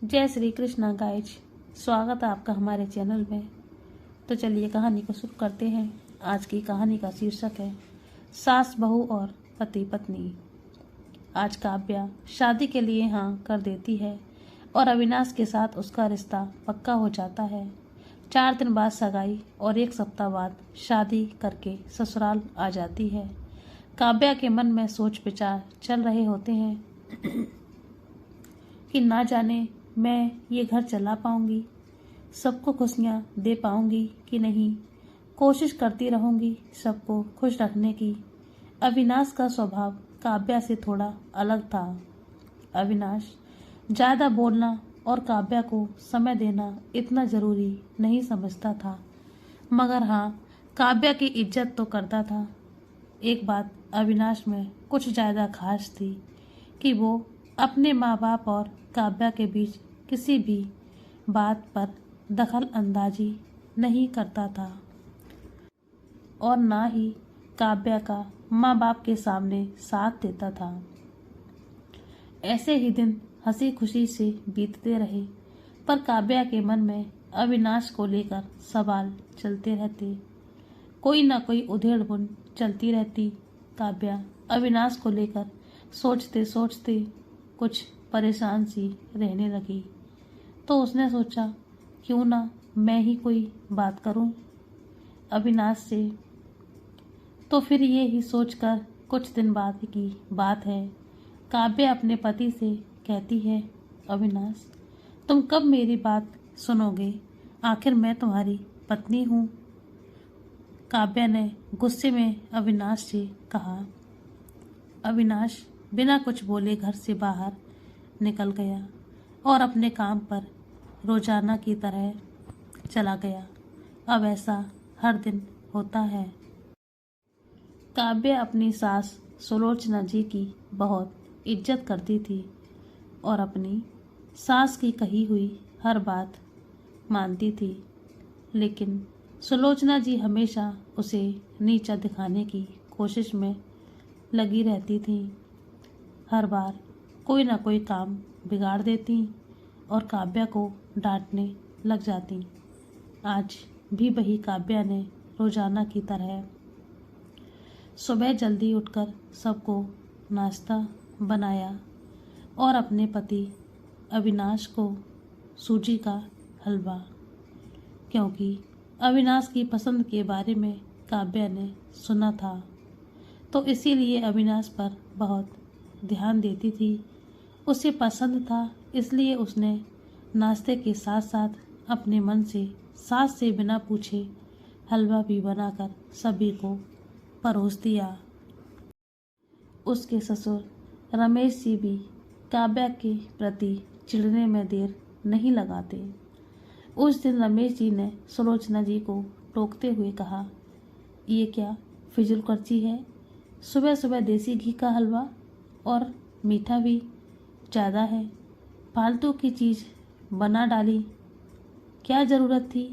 जय श्री कृष्णा गाइज, स्वागत है आपका हमारे चैनल में। तो चलिए कहानी को शुरू करते हैं। आज की कहानी का शीर्षक है सास बहू और पति पत्नी। आज काव्या शादी के लिए हाँ कर देती है और अविनाश के साथ उसका रिश्ता पक्का हो जाता है। 4 दिन बाद सगाई और 1 सप्ताह बाद शादी करके ससुराल आ जाती है। काव्या के मन में सोच विचार चल रहे होते हैं कि ना जाने मैं ये घर चला पाऊंगी, सबको खुशियाँ दे पाऊंगी कि नहीं। कोशिश करती रहूंगी सबको खुश रखने की। अविनाश का स्वभाव काव्या से थोड़ा अलग था। अविनाश ज़्यादा बोलना और काव्या को समय देना इतना ज़रूरी नहीं समझता था, मगर हाँ, काव्या की इज्जत तो करता था। एक बात अविनाश में कुछ ज़्यादा खास थी कि वो अपने माँ बाप और काव्या के बीच किसी भी बात पर दखल अंदाजी नहीं करता था और ना ही काव्या का माँ बाप के सामने साथ देता था। ऐसे ही दिन हंसी खुशी से बीतते रहे, पर काव्या के मन में अविनाश को लेकर सवाल चलते रहते। कोई ना कोई उधेड़-बुन चलती रहती। काव्या अविनाश को लेकर सोचते सोचते कुछ परेशान सी रहने लगी। तो उसने सोचा, क्यों ना मैं ही कोई बात करूं अविनाश से। तो फिर ये ही सोचकर कुछ दिन बाद की बात है, काव्या अपने पति से कहती है, अविनाश तुम कब मेरी बात सुनोगे? आखिर मैं तुम्हारी पत्नी हूँ। काव्या ने गुस्से में अविनाश से कहा। अविनाश बिना कुछ बोले घर से बाहर निकल गया और अपने काम पर रोजाना की तरह चला गया। अब ऐसा हर दिन होता है। काव्या अपनी सास सुलोचना जी की बहुत इज्जत करती थी और अपनी सास की कही हुई हर बात मानती थी, लेकिन सुलोचना जी हमेशा उसे नीचा दिखाने की कोशिश में लगी रहती थी। हर बार कोई ना कोई काम बिगाड़ देती और काव्या को डांटने लग जाती। आज भी वही काव्या ने रोजाना की तरह सुबह जल्दी उठकर सबको नाश्ता बनाया और अपने पति अविनाश को सूजी का हलवा, क्योंकि अविनाश की पसंद के बारे में काव्या ने सुना था, तो इसीलिए अविनाश पर बहुत ध्यान देती थी। उसे पसंद था, इसलिए उसने नाश्ते के साथ साथ अपने मन से सास से बिना पूछे हलवा भी बनाकर सभी को परोस दिया। उसके ससुर रमेश जी भी काव्या के प्रति चिढ़ने में देर नहीं लगाते। उस दिन रमेश जी ने सुलोचना जी को टोकते हुए कहा, ये क्या फिजूल खर्ची है? सुबह सुबह देसी घी का हलवा और मीठा भी ज़्यादा है, फालतू की चीज़ बना डाली। क्या ज़रूरत थी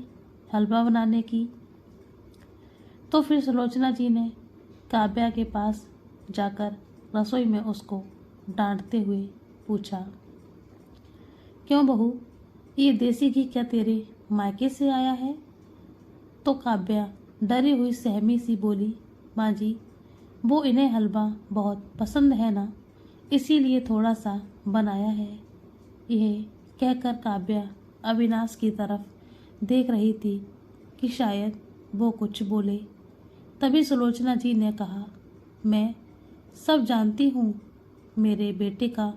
हलवा बनाने की? तो फिर सुलोचना जी ने काव्या के पास जाकर रसोई में उसको डांटते हुए पूछा, क्यों बहू, ये देसी घी क्या तेरे मायके से आया है? तो काव्या डरी हुई सहमी सी बोली, माँ जी, वो इन्हें हलवा बहुत पसंद है ना, इसीलिए थोड़ा सा बनाया है। यह कहकर काव्या अविनाश की तरफ देख रही थी कि शायद वो कुछ बोले। तभी सुलोचना जी ने कहा, मैं सब जानती हूँ, मेरे बेटे का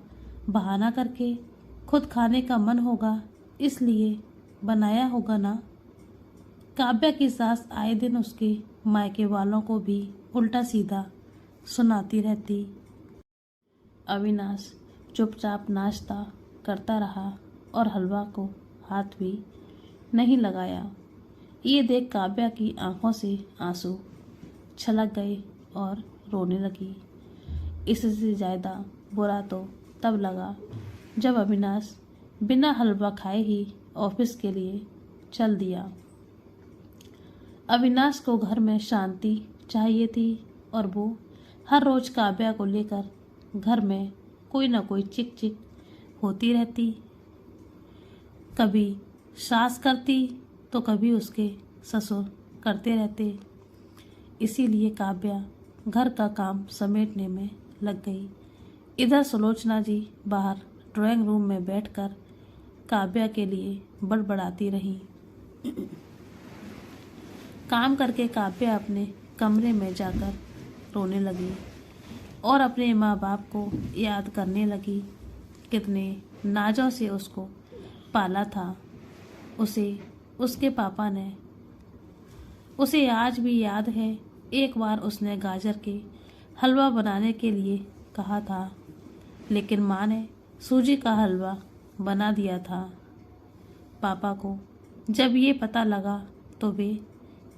बहाना करके खुद खाने का मन होगा इसलिए बनाया होगा ना। काव्या की सास आए दिन उसके मायके वालों को भी उल्टा सीधा सुनाती रहती। अविनाश चुपचाप नाश्ता करता रहा और हलवा को हाथ भी नहीं लगाया। ये देख काव्या की आंखों से आंसू छलक गए और रोने लगी। इससे ज़्यादा बुरा तो तब लगा जब अविनाश बिना हलवा खाए ही ऑफिस के लिए चल दिया। अविनाश को घर में शांति चाहिए थी और वो हर रोज़ काव्या को लेकर घर में कोई ना कोई चिक चिक होती रहती। कभी सास करती तो कभी उसके ससुर करते रहते। इसीलिए काव्या घर का काम समेटने में लग गई। इधर सुलोचना जी बाहर ड्राइंग रूम में बैठकर काव्या के लिए बड़बड़ाती रही। काम करके काव्या अपने कमरे में जाकर रोने लगी और अपने माँ बाप को याद करने लगी। कितने नाजों से उसको पाला था। उसे उसके पापा ने, उसे आज भी याद है, एक बार उसने गाजर के हलवा बनाने के लिए कहा था, लेकिन माँ ने सूजी का हलवा बना दिया था। पापा को जब ये पता लगा तो वे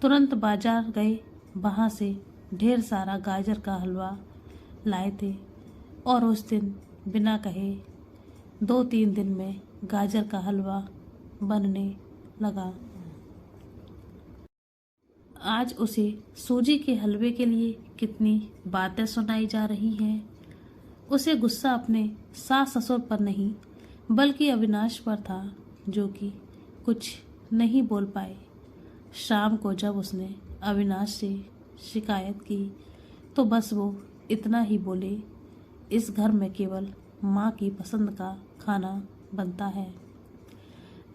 तुरंत बाजार गए, वहाँ से ढेर सारा गाजर का हलवा लाए थे और उस दिन बिना कहे 2-3 दिन में गाजर का हलवा बनने लगा। आज उसे सूजी के हलवे के लिए कितनी बातें सुनाई जा रही हैं। उसे गुस्सा अपने सास ससुर पर नहीं बल्कि अविनाश पर था, जो कि कुछ नहीं बोल पाए। शाम को जब उसने अविनाश से शिकायत की तो बस वो इतना ही बोले, इस घर में केवल माँ की पसंद का खाना बनता है,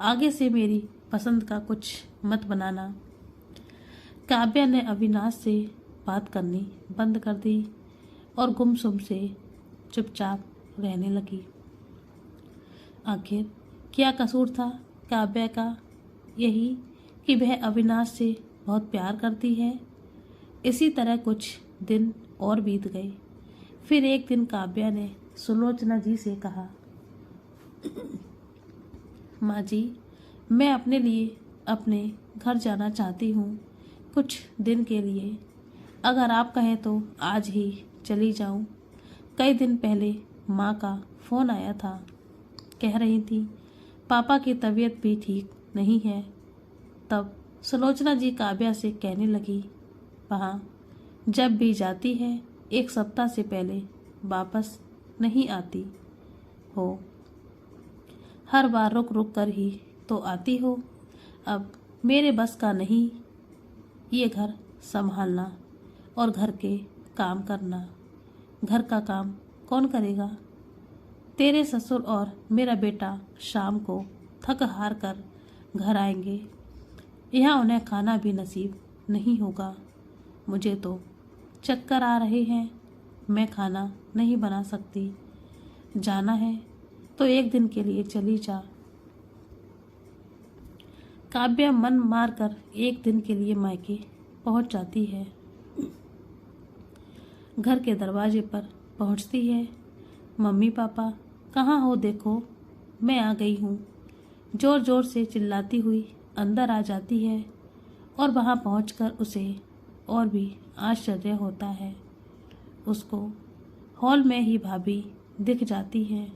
आगे से मेरी पसंद का कुछ मत बनाना। काव्या ने अविनाश से बात करनी बंद कर दी और गुमसुम से चुपचाप रहने लगी। आखिर क्या कसूर था काव्या का? यही कि वह अविनाश से बहुत प्यार करती है। इसी तरह कुछ दिन और बीत गए। फिर एक दिन काव्या ने सुलोचना जी से कहा, माँ जी, मैं अपने लिए अपने घर जाना चाहती हूँ, कुछ दिन के लिए। अगर आप कहें तो आज ही चली जाऊँ। कई दिन पहले माँ का फ़ोन आया था, कह रही थी पापा की तबीयत भी ठीक नहीं है। तब सुलोचना जी काव्या से कहने लगी, वहाँ जब भी जाती है 1 सप्ताह से पहले वापस नहीं आती हो, हर बार रुक रुक कर ही तो आती हो। अब मेरे बस का नहीं ये घर संभालना और घर के काम करना। घर का काम कौन करेगा? तेरे ससुर और मेरा बेटा शाम को थक हार कर घर आएंगे, यहाँ उन्हें खाना भी नसीब नहीं होगा। मुझे तो चक्कर आ रहे हैं, मैं खाना नहीं बना सकती। जाना है तो 1 दिन के लिए चली जा। काव्या मन मारकर 1 दिन के लिए मायके पहुंच जाती है। घर के दरवाजे पर पहुंचती है। मम्मी पापा कहाँ हो, देखो मैं आ गई हूँ। जोर जोर से चिल्लाती हुई अंदर आ जाती है और वहाँ पहुंचकर उसे और भी आश्चर्य होता है। उसको हॉल में ही भाभी दिख जाती है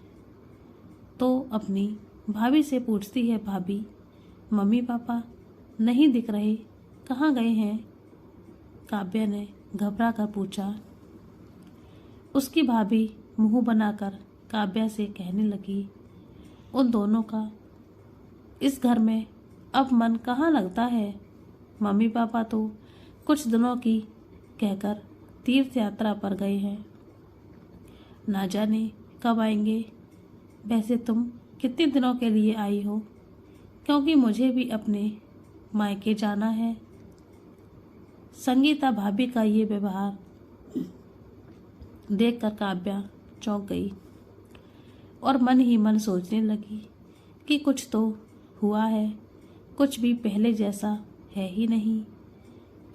तो अपनी भाभी से पूछती है, भाभी मम्मी पापा नहीं दिख रहे, कहाँ गए हैं? काव्या ने घबरा कर पूछा। उसकी भाभी मुंह बनाकर काव्या से कहने लगी, उन दोनों का इस घर में अब मन कहाँ लगता है। मम्मी पापा तो कुछ दिनों की कहकर तीर्थ यात्रा पर गए हैं, ना जाने कब आएंगे। वैसे तुम कितने दिनों के लिए आई हो? क्योंकि मुझे भी अपने मायके जाना है। संगीता भाभी का ये व्यवहार देखकर काव्या चौंक गई और मन ही मन सोचने लगी कि कुछ तो हुआ है, कुछ भी पहले जैसा है ही नहीं।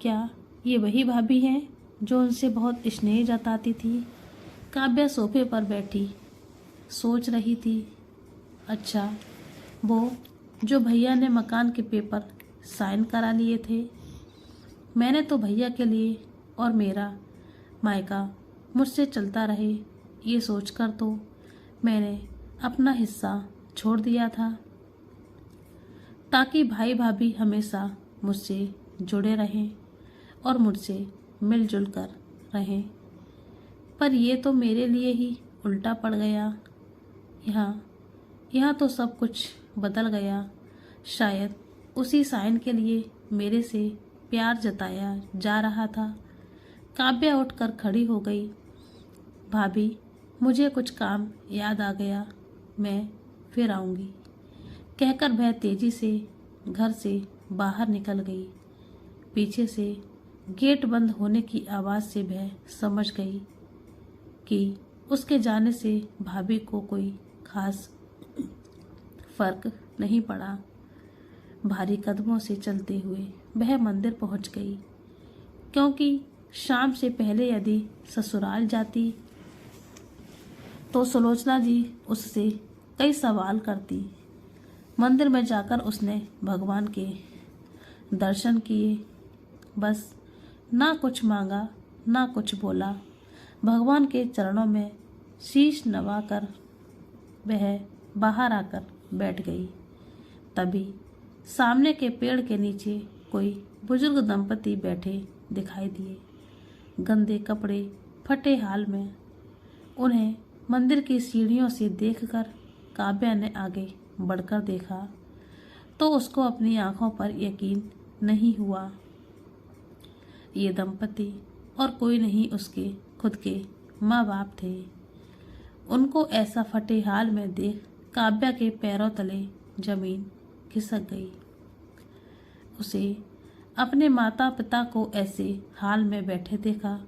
क्या ये वही भाभी हैं जो उनसे बहुत स्नेह जताती थी? काव्या सोफे पर बैठी सोच रही थी। अच्छा, वो जो भैया ने मकान के पेपर साइन करा लिए थे, मैंने तो भैया के लिए और मेरा मायका मुझसे चलता रहे ये सोचकर तो मैंने अपना हिस्सा छोड़ दिया था, ताकि भाई भाभी हमेशा मुझसे जुड़े रहें और मुझसे मिलजुल कर रहें। पर ये तो मेरे लिए ही उल्टा पड़ गया। यहाँ यहाँ तो सब कुछ बदल गया। शायद उसी साइन के लिए मेरे से प्यार जताया जा रहा था। काव्या उठकर खड़ी हो गई। भाभी, मुझे कुछ काम याद आ गया, मैं फिर आऊँगी, कहकर वह तेजी से घर से बाहर निकल गई। पीछे से गेट बंद होने की आवाज़ से वह समझ गई कि उसके जाने से भाभी को कोई खास फर्क नहीं पड़ा। भारी कदमों से चलते हुए वह मंदिर पहुंच गई, क्योंकि शाम से पहले यदि ससुराल जाती तो सुलोचना जी उससे कई सवाल करती। मंदिर में जाकर उसने भगवान के दर्शन किए। बस ना कुछ मांगा ना कुछ बोला। भगवान के चरणों में शीश नवाकर वह बाहर आकर बैठ गई। तभी सामने के पेड़ के नीचे कोई बुजुर्ग दंपति बैठे दिखाई दिए। गंदे कपड़े, फटे हाल में। उन्हें मंदिर की सीढ़ियों से देखकर काव्या ने आगे बढ़कर देखा तो उसको अपनी आंखों पर यकीन नहीं हुआ। ये दंपति और कोई नहीं, उसके खुद के माँ बाप थे। उनको ऐसा फटे हाल में देख काव्या के पैरों तले जमीन खिसक गई। उसे अपने माता पिता को ऐसे हाल में बैठे देखा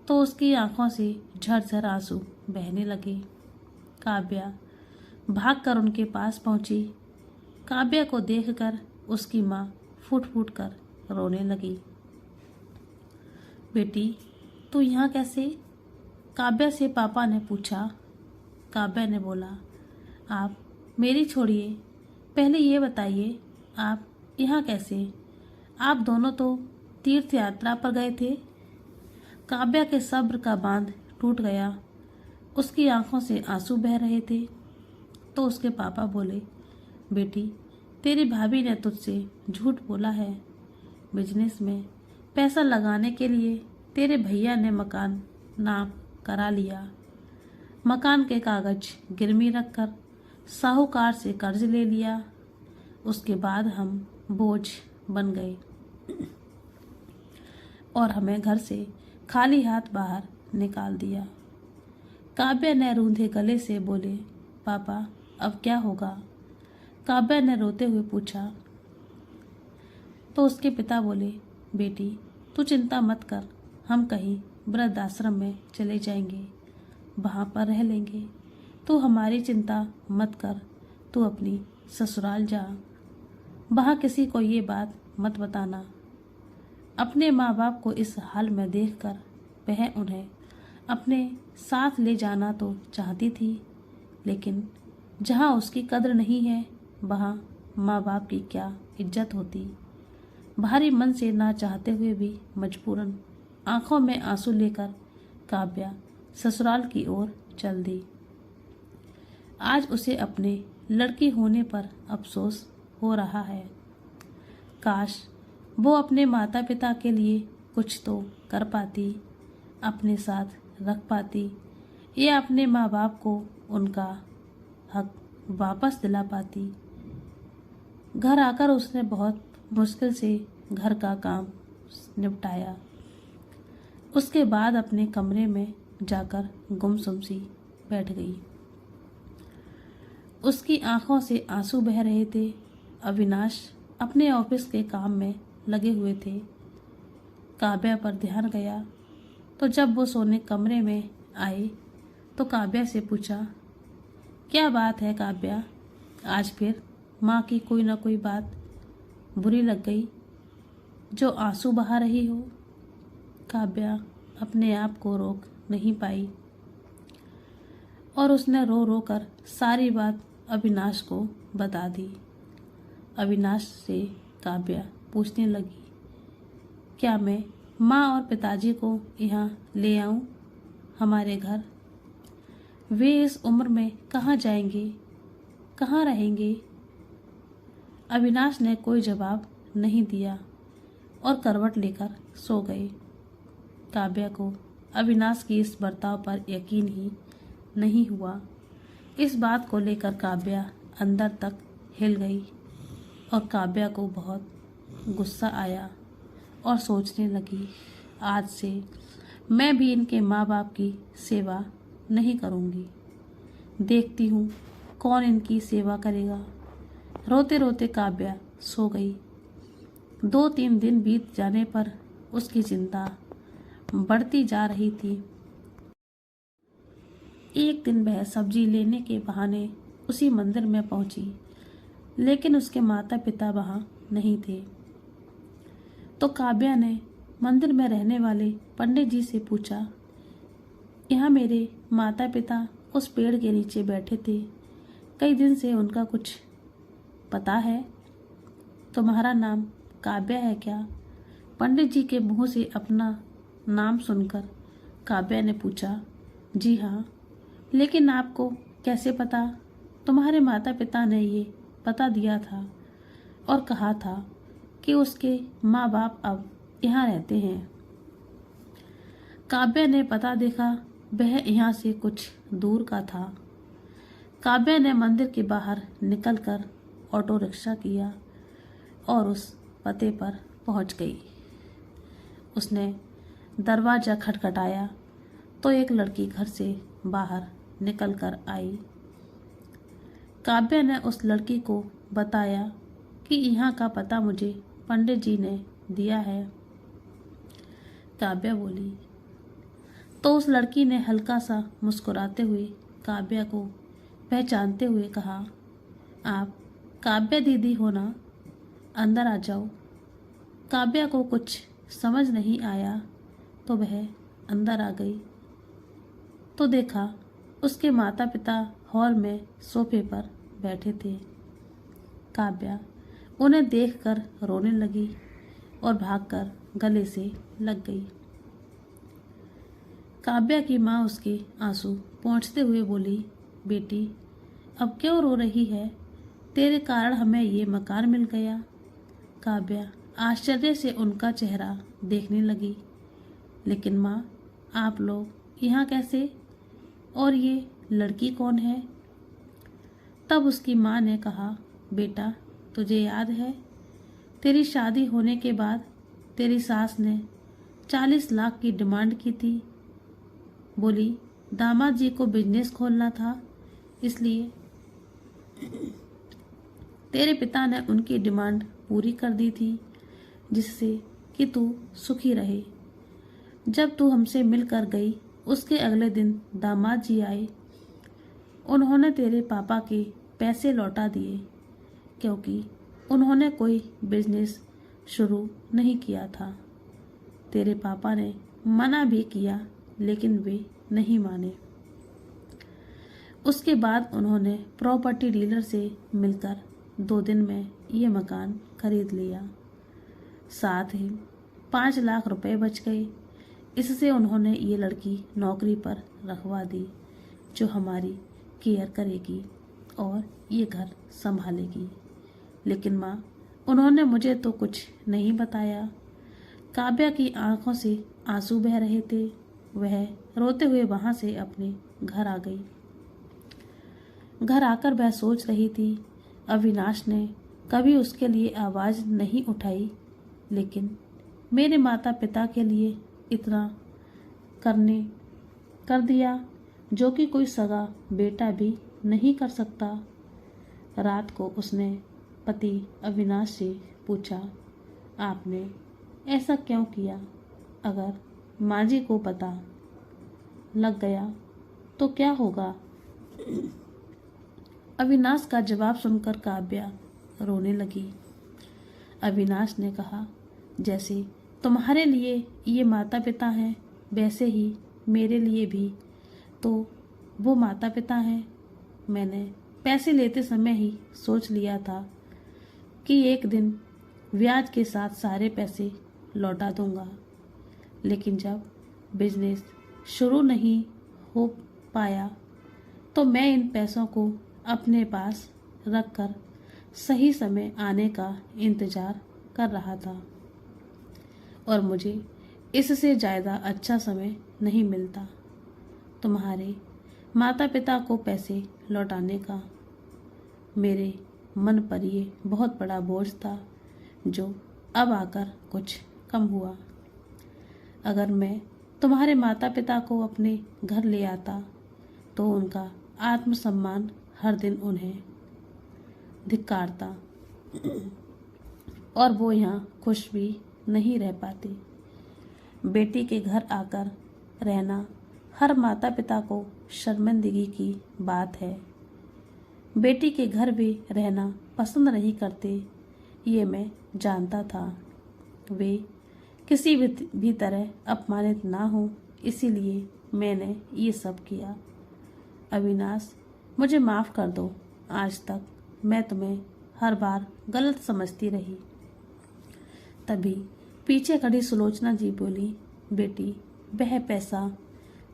तो उसकी आंखों से झरझर आंसू बहने लगे। काव्या भागकर उनके पास पहुंची। काव्या को देखकर उसकी माँ फूट फूट कर रोने लगी। बेटी, तू यहाँ कैसे? काव्या से पापा ने पूछा। काव्या ने बोला, आप मेरी छोड़िए, पहले ये बताइए आप यहाँ कैसे? आप दोनों तो तीर्थ यात्रा पर गए थे। काव्या के सब्र का बांध टूट गया। उसकी आंखों से आंसू बह रहे थे। तो उसके पापा बोले, बेटी, तेरी भाभी ने तुझसे झूठ बोला है। बिजनेस में पैसा लगाने के लिए तेरे भैया ने मकान नाम करा लिया। मकान के कागज गिरवी रखकर साहूकार से कर्ज ले लिया। उसके बाद हम बोझ बन गए और हमें घर से खाली हाथ बाहर निकाल दिया। काव्या ने रूंधे गले से बोले, पापा अब क्या होगा? काव्या ने रोते हुए पूछा। तो उसके पिता बोले, बेटी तू चिंता मत कर, हम कहीं वृद्धाश्रम में चले जाएंगे, वहाँ पर रह लेंगे। तू हमारी चिंता मत कर, तू अपनी ससुराल जा, वहाँ किसी को ये बात मत बताना। अपने माँ बाप को इस हाल में देखकर वह उन्हें अपने साथ ले जाना तो चाहती थी, लेकिन जहाँ उसकी कद्र नहीं है वहाँ माँ बाप की क्या इज्जत होती। भारी मन से ना चाहते हुए भी मजबूरन आंखों में आंसू लेकर काव्या ससुराल की ओर चल दी। आज उसे अपने लड़की होने पर अफसोस हो रहा है। काश वो अपने माता पिता के लिए कुछ तो कर पाती, अपने साथ रख पाती या अपने माँ बाप को उनका हक वापस दिला पाती। घर आकर उसने बहुत मुश्किल से घर का काम निपटाया। उसके बाद अपने कमरे में जाकर गुमसुम सी बैठ गई। उसकी आंखों से आंसू बह रहे थे। अविनाश अपने ऑफिस के काम में लगे हुए थे। काव्या पर ध्यान गया तो जब वो सोने कमरे में आए तो काव्या से पूछा, क्या बात है काव्या, आज फिर माँ की कोई ना कोई बात बुरी लग गई जो आंसू बहा रही हो? काव्या अपने आप को रोक नहीं पाई और उसने रो रो कर सारी बात अविनाश को बता दी। अविनाश से काव्या पूछने लगी, क्या मैं माँ और पिताजी को यहाँ ले आऊँ हमारे घर? वे इस उम्र में कहाँ जाएंगे, कहाँ रहेंगे? अविनाश ने कोई जवाब नहीं दिया और करवट लेकर सो गए। काव्या को अविनाश की इस बर्ताव पर यकीन ही नहीं हुआ। इस बात को लेकर काव्या अंदर तक हिल गई और काव्या को बहुत गुस्सा आया और सोचने लगी, आज से मैं भी इनके माँ बाप की सेवा नहीं करूँगी। देखती हूँ कौन इनकी सेवा करेगा। रोते रोते काव्या सो गई। 2-3 दिन बीत जाने पर उसकी चिंता बढ़ती जा रही थी। एक दिन वह सब्जी लेने के बहाने उसी मंदिर में पहुंची, लेकिन उसके माता पिता वहाँ नहीं थे। तो काव्या ने मंदिर में रहने वाले पंडित जी से पूछा, यहाँ मेरे माता पिता उस पेड़ के नीचे बैठे थे, कई दिन से उनका कुछ पता है? तुम्हारा नाम काव्या है क्या? पंडित जी के मुंह से अपना नाम सुनकर काव्या ने पूछा, जी हाँ, लेकिन आपको कैसे पता? तुम्हारे माता पिता ने ये पता दिया था और कहा था कि उसके माँ बाप अब यहाँ रहते हैं। काव्या ने पता देखा, वह यहाँ से कुछ दूर का था। काव्या ने मंदिर के बाहर निकलकर ऑटो रिक्शा किया और उस पते पर पहुँच गई। उसने दरवाज़ा खटखटाया तो एक लड़की घर से बाहर निकल कर आई। काव्या ने उस लड़की को बताया कि यहाँ का पता मुझे पंडित जी ने दिया है। काव्या बोली। तो उस लड़की ने हल्का सा मुस्कुराते हुए काव्या को पहचानते हुए कहा, आप काव्या दीदी हो ना? अंदर आ जाओ। काव्या को कुछ समझ नहीं आया तो वह अंदर आ गई तो देखा उसके माता पिता हॉल में सोफे पर बैठे थे। काव्या उन्हें देखकर रोने लगी और भागकर गले से लग गई। काव्या की माँ उसके आंसू पोंछते हुए बोली, बेटी अब क्यों रो रही है? तेरे कारण हमें ये मकान मिल गया। काव्या आश्चर्य से उनका चेहरा देखने लगी। लेकिन माँ, आप लोग यहाँ कैसे? और ये लड़की कौन है? तब उसकी माँ ने कहा, बेटा तुझे याद है, तेरी शादी होने के बाद तेरी सास ने 40 लाख की डिमांड की थी। बोली दामाद जी को बिजनेस खोलना था, इसलिए तेरे पिता ने उनकी डिमांड पूरी कर दी थी, जिससे कि तू सुखी रहे। जब तू हमसे मिलकर गई उसके अगले दिन दामाद जी आए। उन्होंने तेरे पापा के पैसे लौटा दिए, क्योंकि उन्होंने कोई बिजनेस शुरू नहीं किया था। तेरे पापा ने मना भी किया, लेकिन वे नहीं माने। उसके बाद उन्होंने प्रॉपर्टी डीलर से मिलकर 2 दिन में ये मकान खरीद लिया। साथ ही 5 लाख रुपए बच गए। इससे उन्होंने ये लड़की नौकरी पर रखवा दी, जो हमारी केयर करेगी और ये घर संभालेगी। लेकिन माँ, उन्होंने मुझे तो कुछ नहीं बताया। काव्या की आंखों से आंसू बह रहे थे। वह रोते हुए वहाँ से अपने घर आ गई। घर आकर वह सोच रही थी, अविनाश ने कभी उसके लिए आवाज़ नहीं उठाई, लेकिन मेरे माता पिता के लिए इतना कर दिया, जो कि कोई सगा बेटा भी नहीं कर सकता। रात को उसने पति अविनाश से पूछा, आपने ऐसा क्यों किया? अगर माँ जी को पता लग गया तो क्या होगा? अविनाश का जवाब सुनकर काव्या रोने लगी। अविनाश ने कहा, जैसे तुम्हारे लिए ये माता पिता हैं, वैसे ही मेरे लिए भी तो वो माता पिता हैं। मैंने पैसे लेते समय ही सोच लिया था कि एक दिन ब्याज के साथ सारे पैसे लौटा दूंगा, लेकिन जब बिजनेस शुरू नहीं हो पाया तो मैं इन पैसों को अपने पास रखकर सही समय आने का इंतज़ार कर रहा था, और मुझे इससे ज़्यादा अच्छा समय नहीं मिलता। तुम्हारे माता पिता को पैसे लौटाने का मेरे मन पर ये बहुत बड़ा बोझ था, जो अब आकर कुछ कम हुआ। अगर मैं तुम्हारे माता पिता को अपने घर ले आता तो उनका आत्मसम्मान हर दिन उन्हें धिक्कारता और वो यहाँ खुश भी नहीं रह पाती। बेटी के घर आकर रहना हर माता पिता को शर्मिंदगी की बात है। बेटी के घर भी रहना पसंद नहीं करते, ये मैं जानता था। वे किसी भी तरह अपमानित ना हो, इसीलिए मैंने ये सब किया। अविनाश, मुझे माफ़ कर दो। आज तक मैं तुम्हें हर बार गलत समझती रही। तभी पीछे खड़ी सुलोचना जी बोली, बेटी, वह पैसा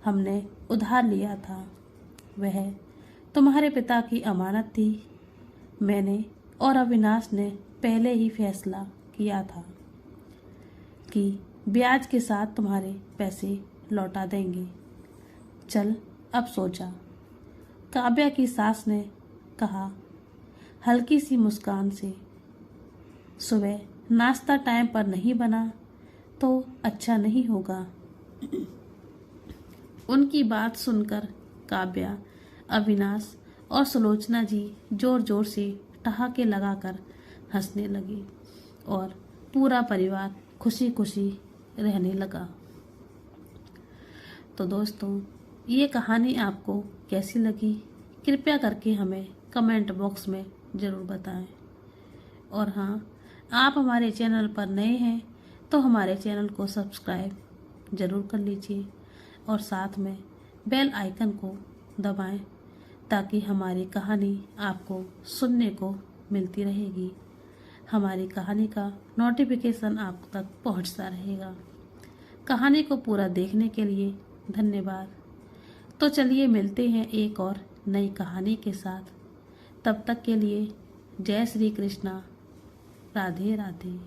हमने उधार लिया था, वह तुम्हारे पिता की अमानत थी। मैंने और अविनाश ने पहले ही फैसला किया था कि ब्याज के साथ तुम्हारे पैसे लौटा देंगे। चल अब सो जा। काव्या की सास ने कहा हल्की सी मुस्कान से। सुबह नाश्ता टाइम पर नहीं बना तो अच्छा नहीं होगा। उनकी बात सुनकर काव्या, अविनाश और सुलोचना जी जोर जोर से ठहाके लगाकर हंसने लगी और पूरा परिवार खुशी खुशी रहने लगा। तो दोस्तों, ये कहानी आपको कैसी लगी कृपया करके हमें कमेंट बॉक्स में ज़रूर बताएं। और हाँ, आप हमारे चैनल पर नए हैं तो हमारे चैनल को सब्सक्राइब ज़रूर कर लीजिए और साथ में बेल आइकन को दबाएं ताकि हमारी कहानी आपको सुनने को मिलती रहेगी। हमारी कहानी का नोटिफिकेशन आप तक पहुंचता रहेगा। कहानी को पूरा देखने के लिए धन्यवाद। तो चलिए मिलते हैं एक और नई कहानी के साथ। तब तक के लिए जय श्री कृष्णा, राधे राधे।